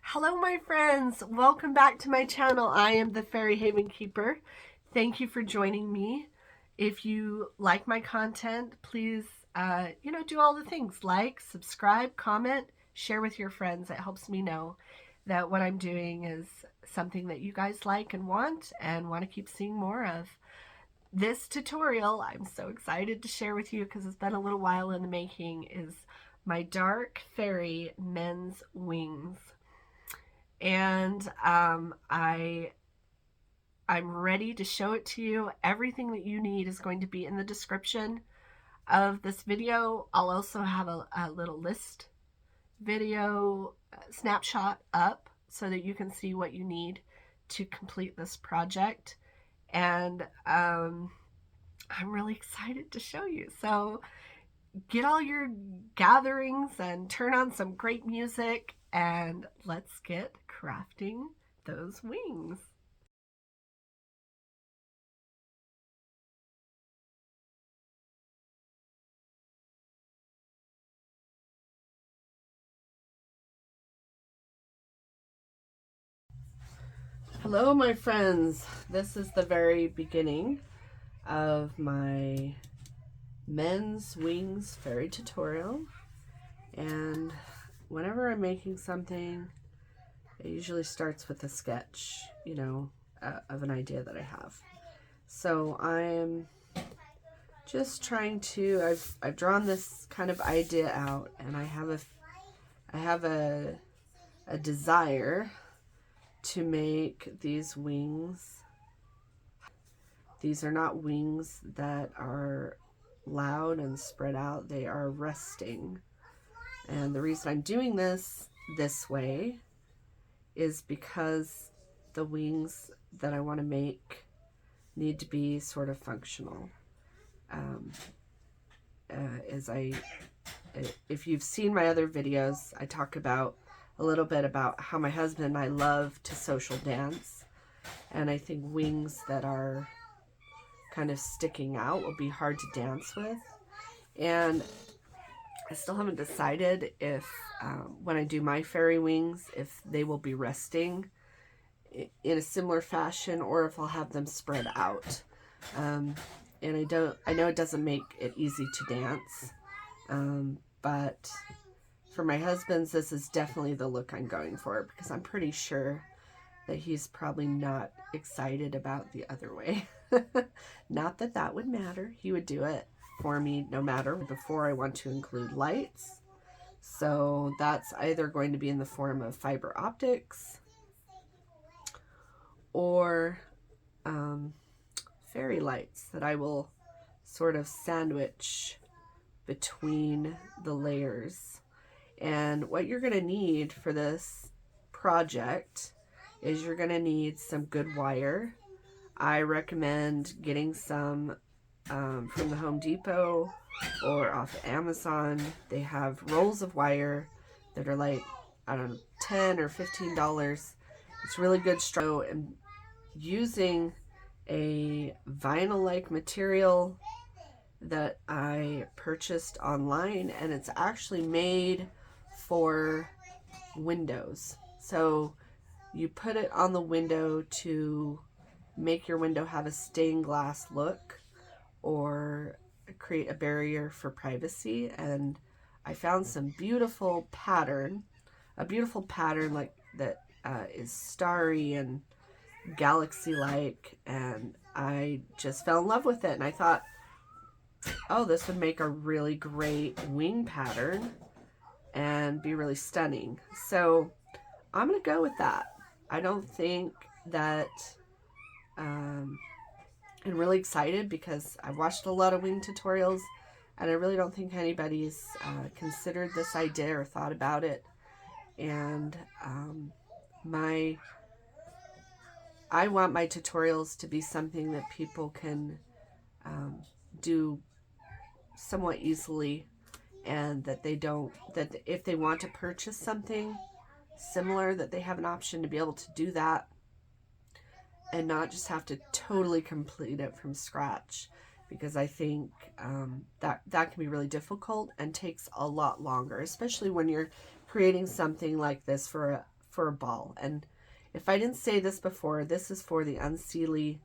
Hello my friends, welcome back to my channel. I am the Fairy Haven Keeper. Thank you for joining me. If you like my content, please do all the things: like, subscribe, comment, share with your friends. It helps me know that what I'm doing is something that you guys like and want to keep seeing more of. This tutorial, I'm so excited to share with you because it's been a little while in the making, is my dark fairy men's wings. And I'm ready to show it to you. Everything that you need is going to be in the description of this video. I'll also have a little list video snapshot up so that you can see what you need to complete this project. And I'm really excited to show you. So get all your gatherings and turn on some great music, and let's get crafting those wings. Hello my friends, this is the very beginning of my men's wings fairy tutorial, and whenever I'm making something, it usually starts with a sketch, of an idea that I have. So I'm just trying to, I've drawn this kind of idea out, and I have a desire to make these wings. These are not wings that are loud and spread out. They are resting. And the reason I'm doing this way is because the wings that I want to make need to be sort of functional. If you've seen my other videos, I talk about a little bit about how my husband and I love to social dance, and I think wings that are kind of sticking out will be hard to dance with. And I still haven't decided if when I do my fairy wings, if they will be resting in a similar fashion or if I'll have them spread out. And I know it doesn't make it easy to dance, but for my husband's, this is definitely the look I'm going for, because I'm pretty sure that he's probably not excited about the other way. Not that that would matter. He would do it for me no matter. Before, I want to include lights. So that's either going to be in the form of fiber optics or fairy lights that I will sort of sandwich between the layers. And what you're going to need for this project is you're going to need some good wire. I recommend getting some from the Home Depot or off Amazon. They have rolls of wire that are like, I don't know, $10 or $15. It's really good straw, and using a vinyl-like material that I purchased online, and it's actually made for windows. So you put it on the window to make your window have a stained glass look or create a barrier for privacy. And I found some beautiful pattern, a beautiful pattern like that is starry and galaxy-like, and I just fell in love with it. And I thought, oh, this would make a really great wing pattern and be really stunning. So I'm gonna go with that. I don't think that I'm really excited because I've watched a lot of wing tutorials, and I really don't think anybody's considered this idea or thought about it. And I want my tutorials to be something that people can do somewhat easily, and that if they want to purchase something similar, that they have an option to be able to do that and not just have to totally complete it from scratch, because I think that can be really difficult and takes a lot longer, especially when you're creating something like this for for a ball. And if I didn't say this before, this is for the Unseelie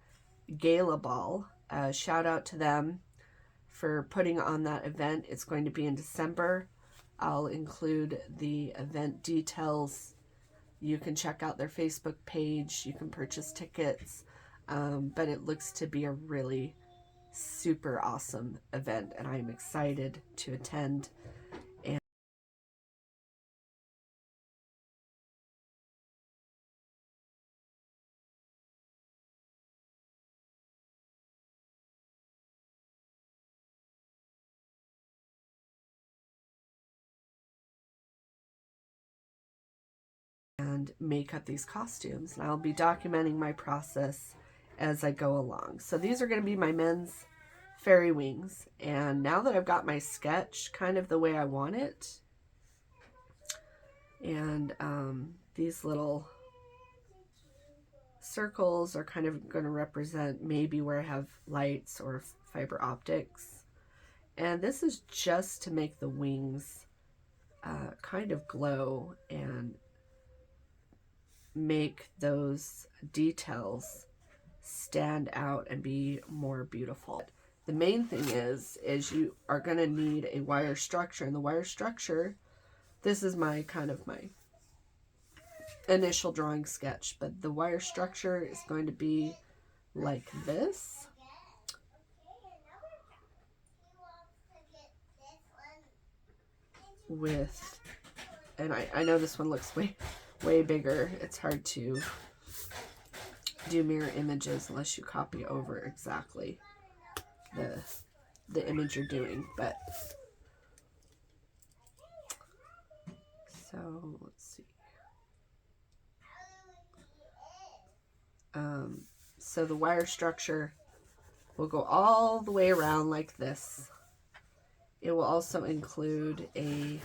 Gala Ball. Shout out to them for putting on that event. It's going to be in December. I'll include the event details. You can check out their Facebook page. You can purchase tickets. But it looks to be a really super awesome event, and I'm excited to attend. And make up these costumes, and I'll be documenting my process as I go along. So these are going to be my men's fairy wings, and now that I've got my sketch kind of the way I want it, and these little circles are kind of going to represent maybe where I have lights or fiber optics, and this is just to make the wings kind of glow and make those details stand out and be more beautiful. The main thing is you are going to need a wire structure, and the wire structure, this is my kind of my initial drawing sketch, but the wire structure is going to be like this. With, and I know this one looks way bigger. It's hard to do mirror images unless you copy over exactly the image you're doing. But so let's see. So the wire structure will go all the way around like this. It will also include an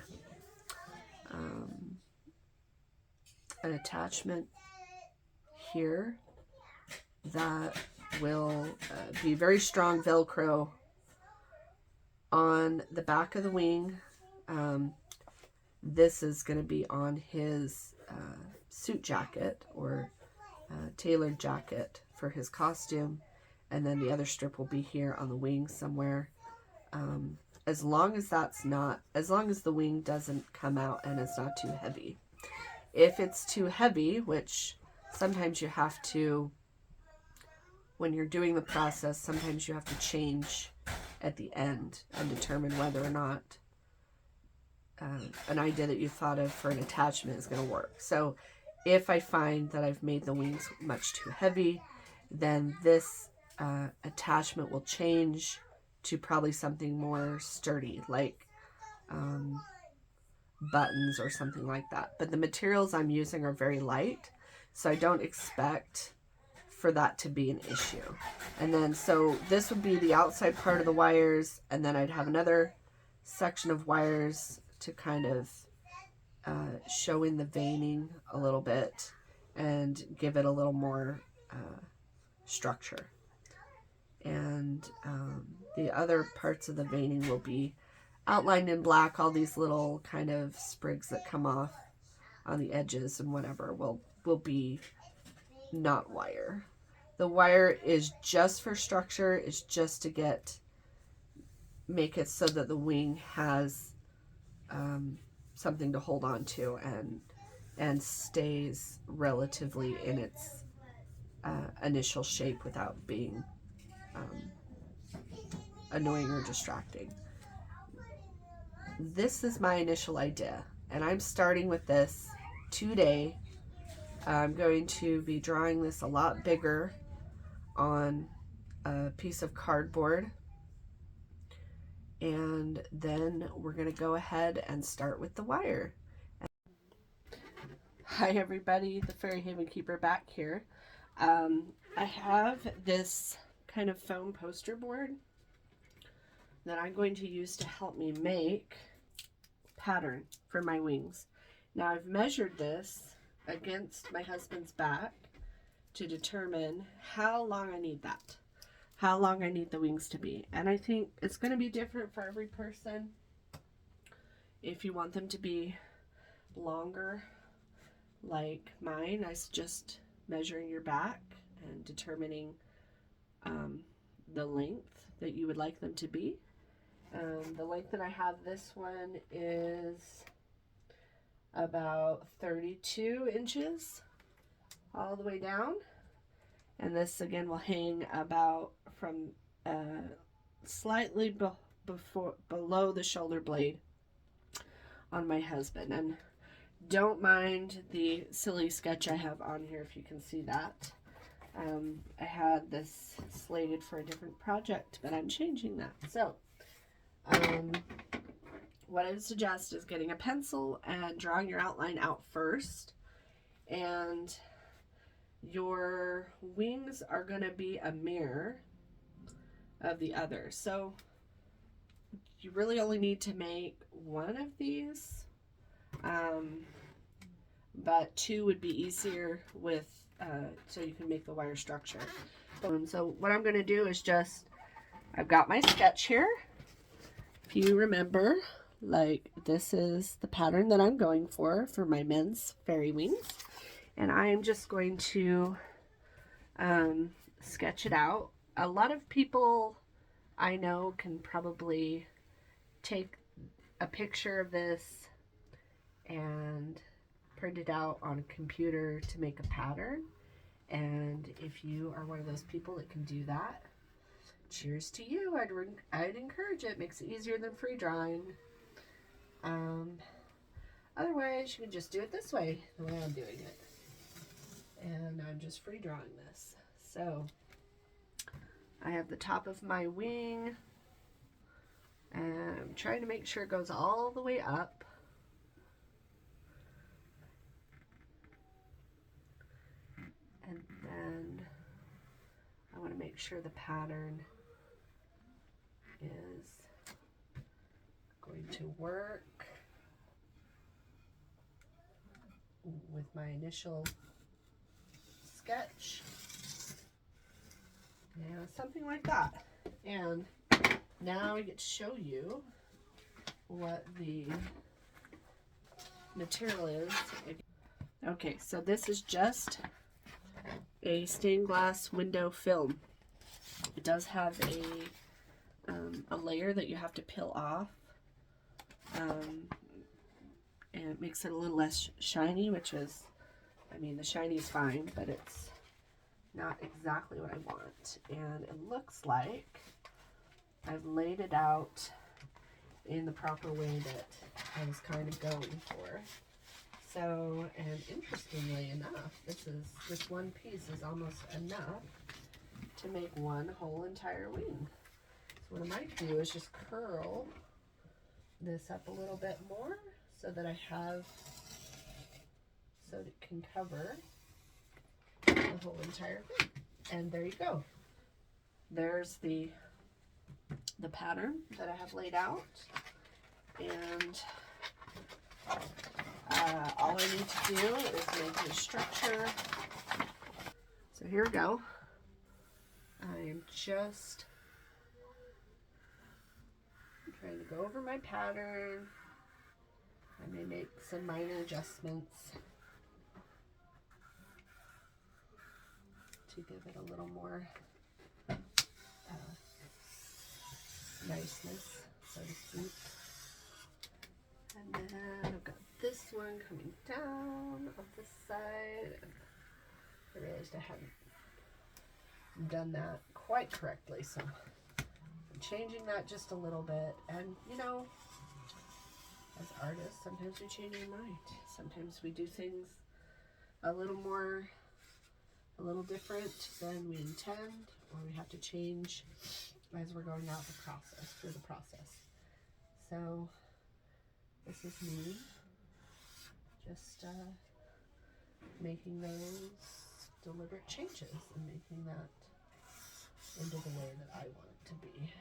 attachment here that will be very strong Velcro on the back of the wing. This is going to be on his suit jacket or tailored jacket for his costume, and then the other strip will be here on the wing somewhere. As long as the wing doesn't come out and it's not too heavy. If it's too heavy, which sometimes you have to, when you're doing the process, sometimes you have to change at the end and determine whether or not an idea that you thought of for an attachment is going to work. So if I find that I've made the wings much too heavy, then this attachment will change to probably something more sturdy, like buttons or something like that. But the materials I'm using are very light, so I don't expect for that to be an issue. And then, so this would be the outside part of the wires, and then I'd have another section of wires to kind of show in the veining a little bit and give it a little more structure. And the other parts of the veining will be outlined in black. All these little kind of sprigs that come off on the edges and whatever will be not wire. The wire is just for structure. It's just to make it so that the wing has something to hold on to and stays relatively in its initial shape without being annoying or distracting. This is my initial idea, and I'm starting with this today. I'm going to be drawing this a lot bigger on a piece of cardboard, and then we're going to go ahead and start with the wire. Hi everybody, the Fairy Haven Keeper back here. I have this kind of foam poster board that I'm going to use to help me make pattern for my wings. Now I've measured this against my husband's back to determine how long I need that, how long I need the wings to be. And I think it's going to be different for every person. If you want them to be longer, like mine, I suggest measuring your back and determining the length that you would like them to be. The length that I have this one is about 32 inches all the way down. And this again will hang about from slightly below the shoulder blade on my husband. And don't mind the silly sketch I have on here if you can see that. I had this slated for a different project, but I'm changing that. So what I would suggest is getting a pencil and drawing your outline out first. And your wings are going to be a mirror of the other. So you really only need to make one of these, but two would be easier with so you can make the wire structure. So what I'm going to do is I've got my sketch here. If you remember, like, this is the pattern that I'm going for my men's fairy wings. And I'm just going to sketch it out. A lot of people I know can probably take a picture of this and print it out on a computer to make a pattern. And if you are one of those people that can do that, cheers to you. I'd encourage it. Makes it easier than free drawing. Otherwise, you can just do it this way, the way I'm doing it. And I'm just free drawing this. So I have the top of my wing, and I'm trying to make sure it goes all the way up. And then I want to make sure the pattern is going to work with my initial sketch. Yeah, something like that. And now I get to show you what the material is. Okay, so this is just a stained glass window film. It does have a layer that you have to peel off, and it makes it a little less shiny, which is, I mean, the shiny is fine, but it's not exactly what I want. And it looks like I've laid it out in the proper way that I was kind of going for. So, and interestingly enough, this one piece is almost enough to make one whole entire wing. So what I might do is just curl this up a little bit more so that it can cover the whole entire thing. And there you go. There's the pattern that I have laid out. And all I need to do is make the structure. So here we go. I am just trying to go over my pattern. I may make some minor adjustments to give it a little more niceness, so to speak. And then I've got this one coming down off this side. I realized I hadn't done that quite correctly, so I'm changing that just a little bit. And you know, as artists, sometimes we change our mind. Sometimes we do things a little different than we intend, or we have to change as we're going out through the process. So this is me just making those deliberate changes and making that into the way that I want it to be.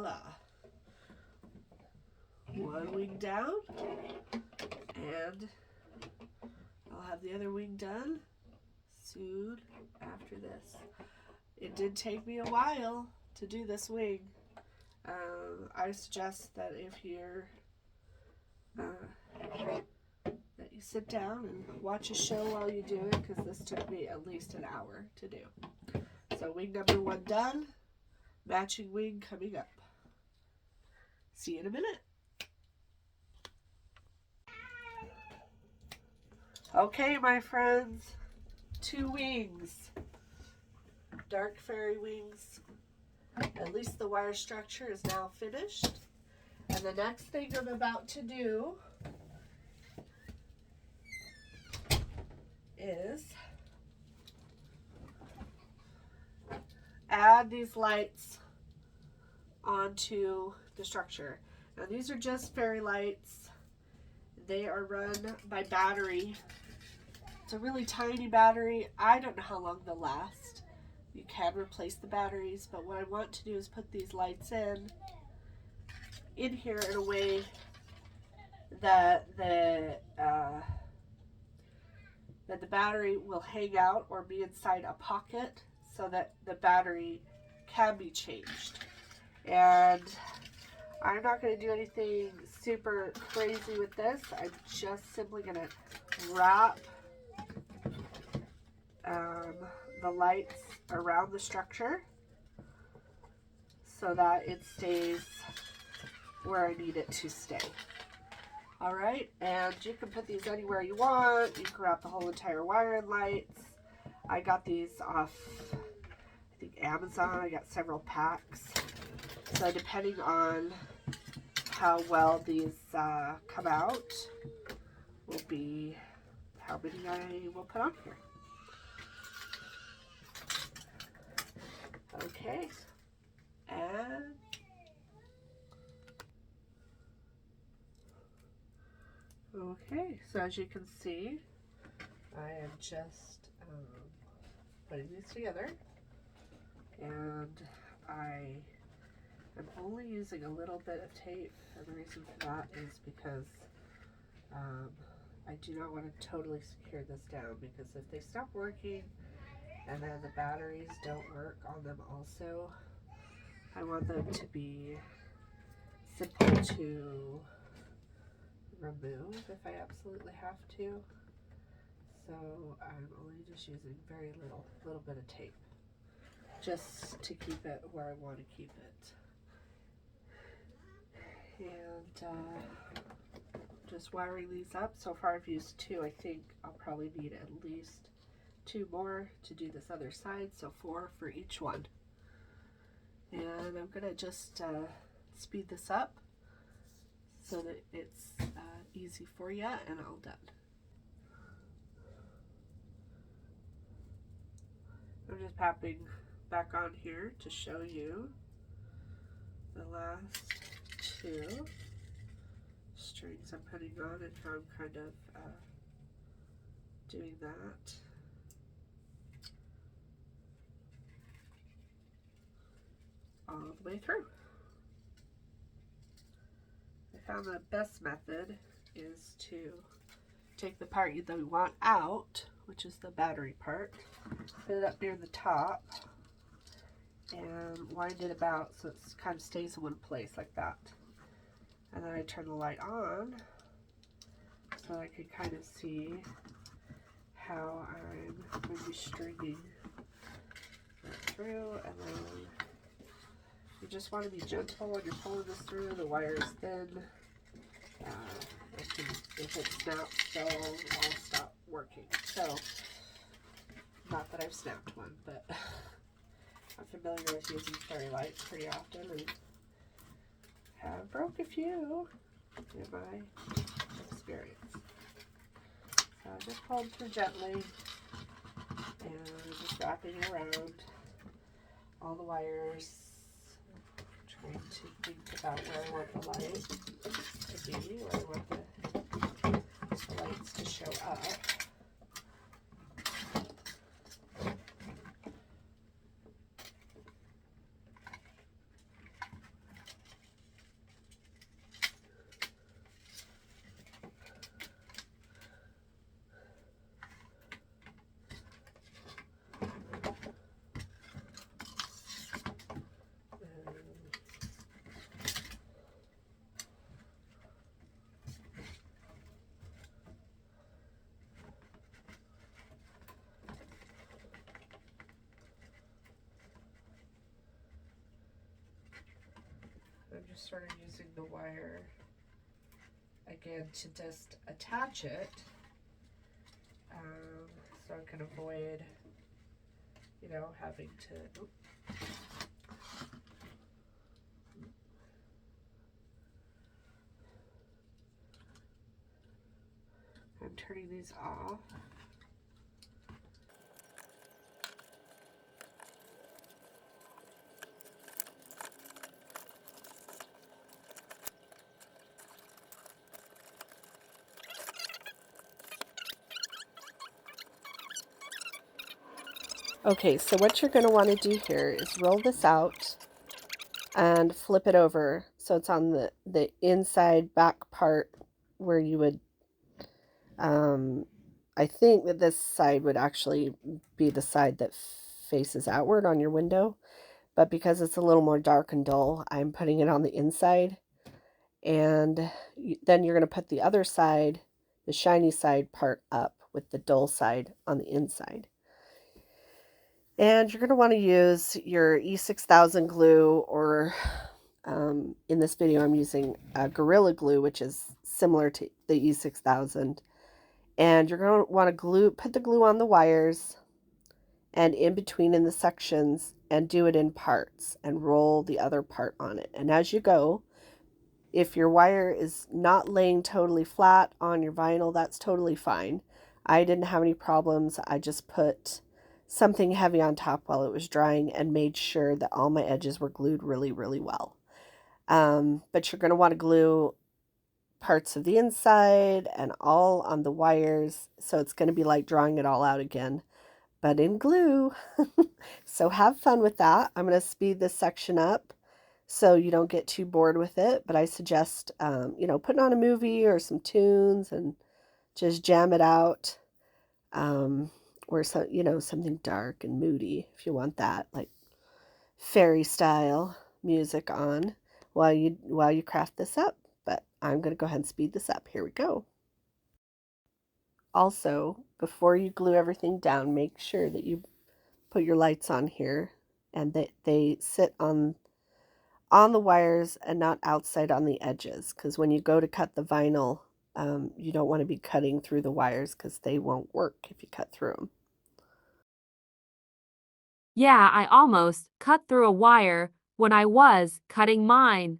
voila. One wing down, and I'll have the other wing done soon after this. It did take me a while to do this wing. I suggest that if you're that you sit down and watch a show while you do it, because this took me at least an hour to do. So wing number 1 done, matching wing coming up. See you in a minute. Okay, my friends, 2 wings, dark fairy wings. At least the wire structure is now finished. And the next thing I'm about to do is add these lights onto the structure. Now these are just fairy lights. They are run by battery. It's a really tiny battery. I don't know how long they'll last. You can replace the batteries, but what I want to do is put these lights in here in a way that the battery will hang out or be inside a pocket so that the battery can be changed. And I'm not going to do anything super crazy with this. I'm just simply going to wrap the lights around the structure so that it stays where I need it to stay. Alright, and you can put these anywhere you want. You can wrap the whole entire wire in lights. I got these off, I think, Amazon. I got several packs. So depending on how well these come out will be how many I will put on here. Okay, and okay, so as you can see, I am just putting these together, and I am only using a little bit of tape, and the reason for that is because I do not want to totally secure this down, because if they stop working and then the batteries don't work on them also, I want them to be simple to remove if I absolutely have to. So I'm only just using very little bit of tape just to keep it where I want to keep it. And just wiring these up. So far I've used 2. I think I'll probably need at least 2 more to do this other side, so 4 for each one. And I'm gonna just speed this up so that it's easy for you, and all done. I'm just popping back on here to show you the last 2 strings I'm putting on and how I'm kind of doing that. All the way through. I found the best method is to take the part that we want out, which is the battery part, put it up near the top, and wind it about so it kind of stays in one place like that. And then I turn the light on so I can kind of see how I'm going to be stringing that through. And then you just want to be gentle when you're pulling this through. The wire is thin. If it snaps, so I'll stop working. So, not that I've snapped one, but I'm familiar with using fairy lights pretty often and have broke a few in my experience. So I'm just pulling through gently and just wrapping it around all the wires. Trying to think about where I want the light to be, where I want the lights to show up. I'm just sort of using the wire again to just attach it, so I can avoid, you know, having to. I'm turning these off. Okay, so what you're going to want to do here is roll this out and flip it over so it's on the inside back part where you would, I think that this side would actually be the side that faces outward on your window, but because it's a little more dark and dull, I'm putting it on the inside. And then you're going to put the other side, the shiny side part up with the dull side on the inside. And you're going to want to use your E6000 glue, or in this video I'm using Gorilla Glue, which is similar to the E6000. And you're going to want to put the glue on the wires and in between in the sections, and do it in parts and roll the other part on it. And as you go, if your wire is not laying totally flat on your vinyl, that's totally fine. I didn't have any problems. I just put something heavy on top while it was drying and made sure that all my edges were glued really, really well. But you're going to want to glue parts of the inside and all on the wires, so it's going to be like drawing it all out again, but in glue. So have fun with that. I'm going to speed this section up so you don't get too bored with it, but I suggest, you know, putting on a movie or some tunes and just jam it out, or some, you know, something dark and moody if you want that, like fairy style music on while you craft this up. But I'm going to go ahead and speed this up. Here we go. Also, before you glue everything down, make sure that you put your lights on here and that they sit on the wires and not outside on the edges, because when you go to cut the vinyl, you don't want to be cutting through the wires because they won't work if you cut through them. Yeah, I almost cut through a wire when I was cutting mine.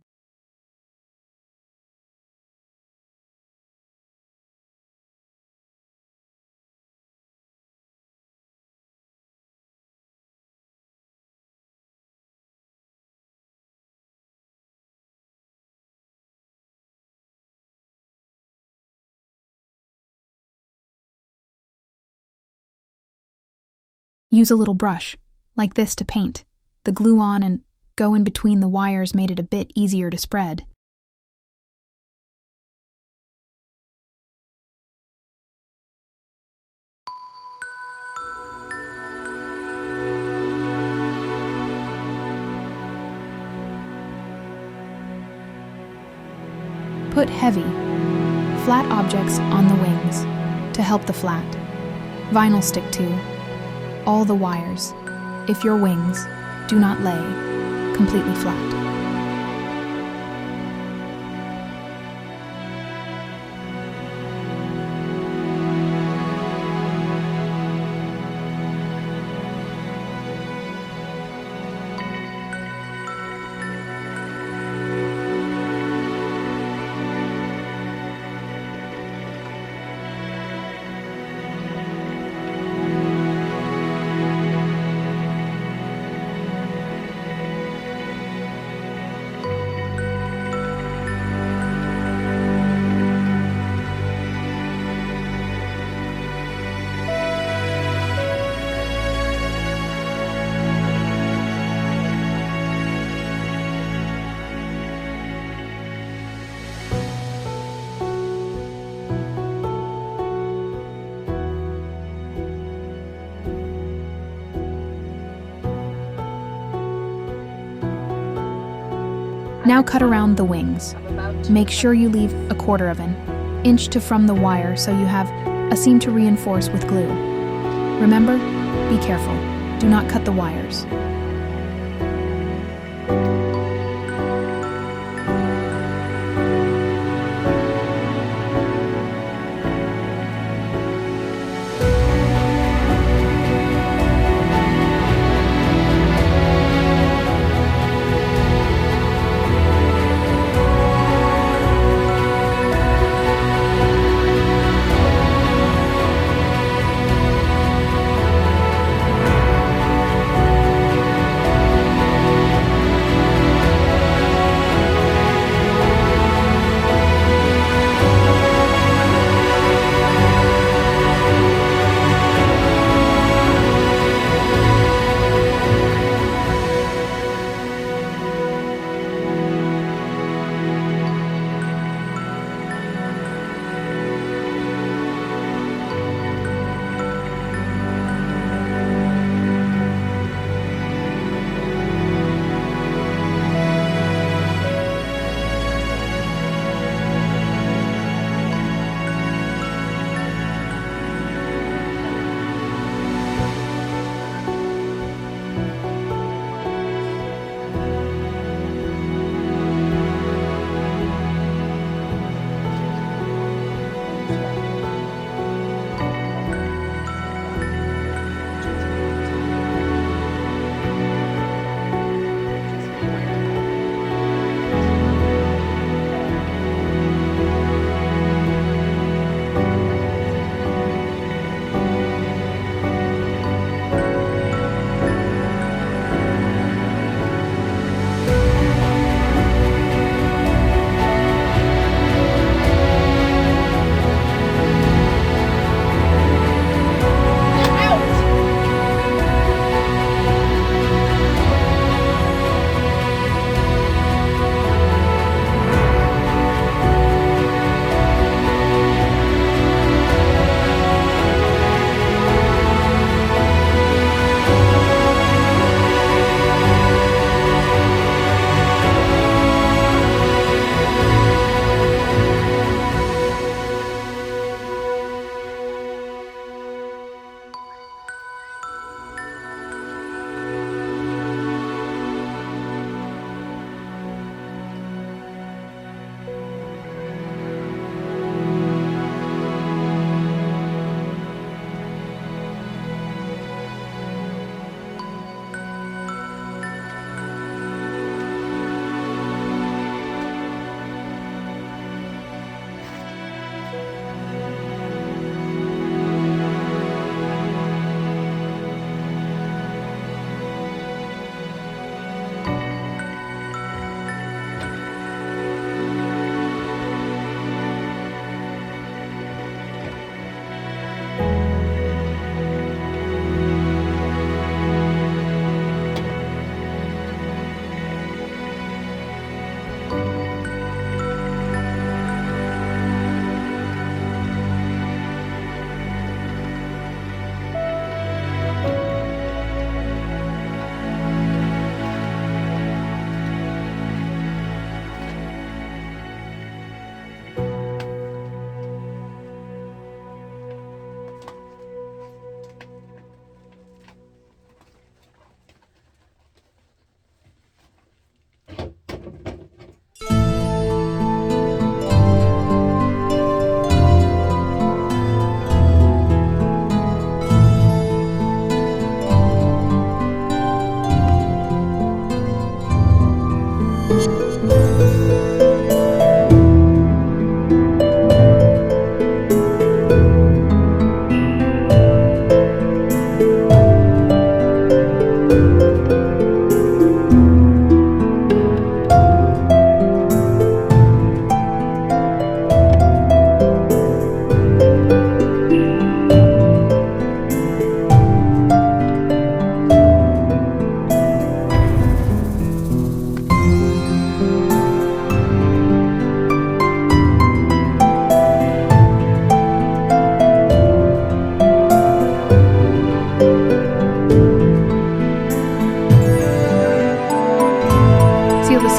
Use a little brush, like this, to paint. The glue on and go in between the wires made it a bit easier to spread. Put heavy, flat objects on the wings to help the flat. Vinyl stick to all the wires if your wings do not lay completely flat. Now cut around the wings. Make sure you leave a 1/4 of an inch from the wire so you have a seam to reinforce with glue. Remember, be careful. Do not cut the wires.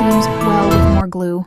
seams well with more glue.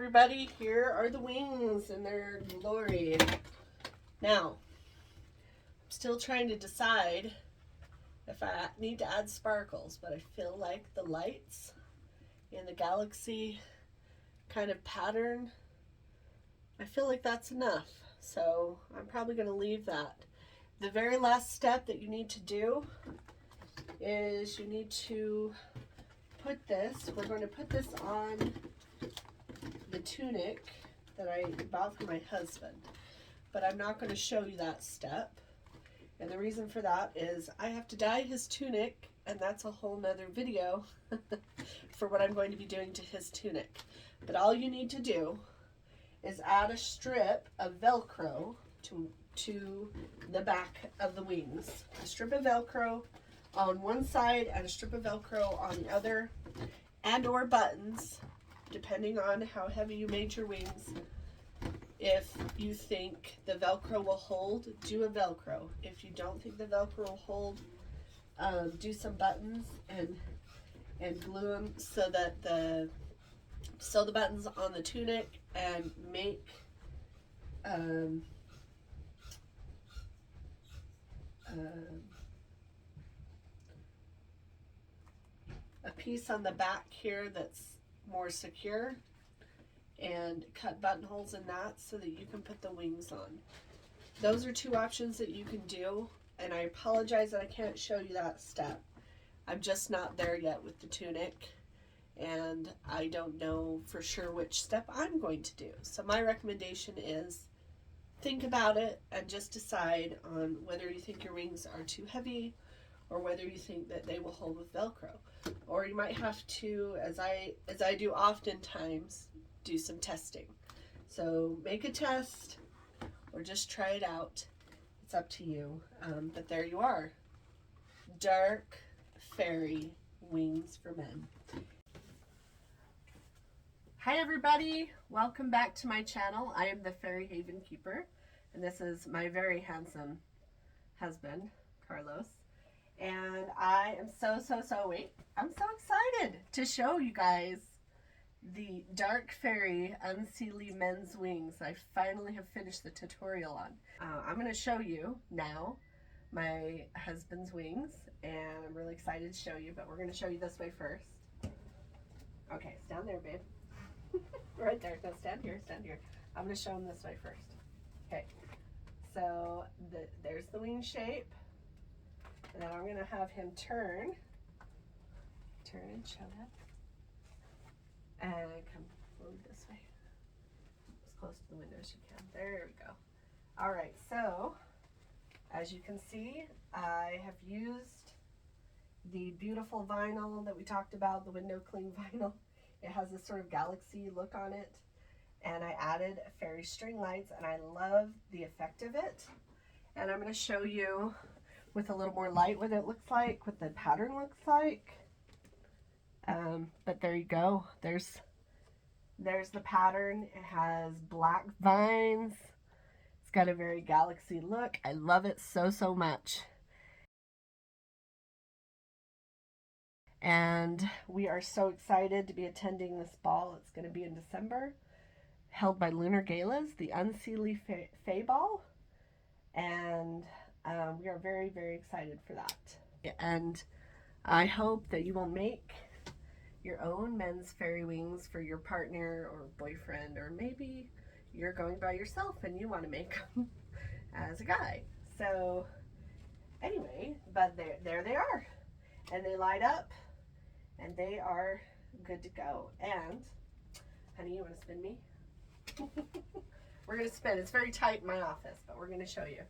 everybody, here are the wings in their glory. Now, I'm still trying to decide if I need to add sparkles, but I feel like the lights and the galaxy kind of pattern, I feel like that's enough. So I'm probably going to leave that. The very last step that you need to do is you need to put this, we're going to put this on the tunic that I bought for my husband, but I'm not going to show you that step. And the reason for that is I have to dye his tunic, and that's a whole nother video for what I'm going to be doing to his tunic. But all you need to do is add a strip of Velcro to the back of the wings. A strip of Velcro on one side and a strip of Velcro on the other, and or buttons, depending on how heavy you made your wings. If you think the Velcro will hold, do a Velcro. If you don't think the Velcro will hold, do some buttons and glue them so that sew the buttons on the tunic and make a piece on the back here that's more secure, and cut buttonholes in that so that you can put the wings on. Those are two options that you can do, and I apologize that I can't show you that step. I'm just not there yet with the tunic, and I don't know for sure which step I'm going to do. So my recommendation is think about it and just decide on whether you think your wings are too heavy or whether you think that they will hold with Velcro. Or you might have to, as I do oftentimes, do some testing. So make a test or just try it out. It's up to you. But there you are. Dark fairy wings for men. Hi everybody, welcome back to my channel. I am the Fairy Haven Keeper, and this is my very handsome husband, Carlos. And I am I'm so excited to show you guys the Dark Fairy Unseelie men's wings I finally have finished the tutorial on. I'm going to show you now my husband's wings, and I'm really excited to show you, but we're going to show you this way first. Okay, stand there, babe. Right there. No, stand here, stand here. I'm going to show him this way first. Okay, so there's the wing shape, and then I'm going to have him turn and show that. And come move this way, as close to the window as you can. There we go. All right, so as you can see, I have used the beautiful vinyl that we talked about, the window cling vinyl. It has this sort of galaxy look on it, and I added fairy string lights, and I love the effect of it. And I'm going to show you with a little more light what it looks like, what the pattern looks like. But there you go. There's the pattern. It has black vines. It's got a very galaxy look. I love it so much. And we are so excited to be attending this ball. It's going to be in December, held by Lunar Galas, the Unseelie Fae Ball. And we are very excited for that. And I hope that you will make your own men's fairy wings for your partner or boyfriend, or maybe you're going by yourself and you want to make them as a guy. So anyway, but there they are, and they light up, and they are good to go. And honey, you want to spin me? We're going to spin. It's very tight in my office, but we're going to show you.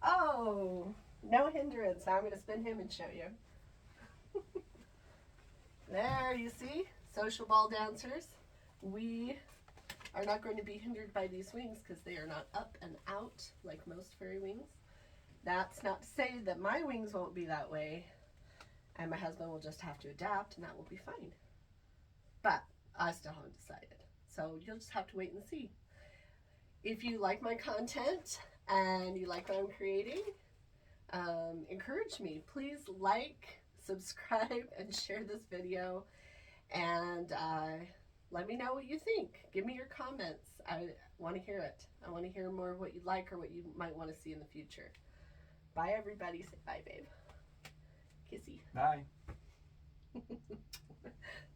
Oh, no hindrance. Now I'm going to spin him and show you. There, you see? Social ball dancers. We are not going to be hindered by these wings because they are not up and out like most fairy wings. That's not to say that my wings won't be that way, and my husband will just have to adapt, and that will be fine. But I still haven't decided. So you'll just have to wait and see. If you like my content and you like what I'm creating, encourage me. Please like, subscribe, and share this video. And let me know what you think. Give me your comments. I want to hear it. I want to hear more of what you like or what you might want to see in the future. Bye, everybody. Say bye, babe. Kissy. Bye.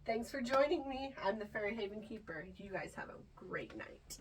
Thanks for joining me. I'm the Fairy Haven Keeper. You guys have a great night.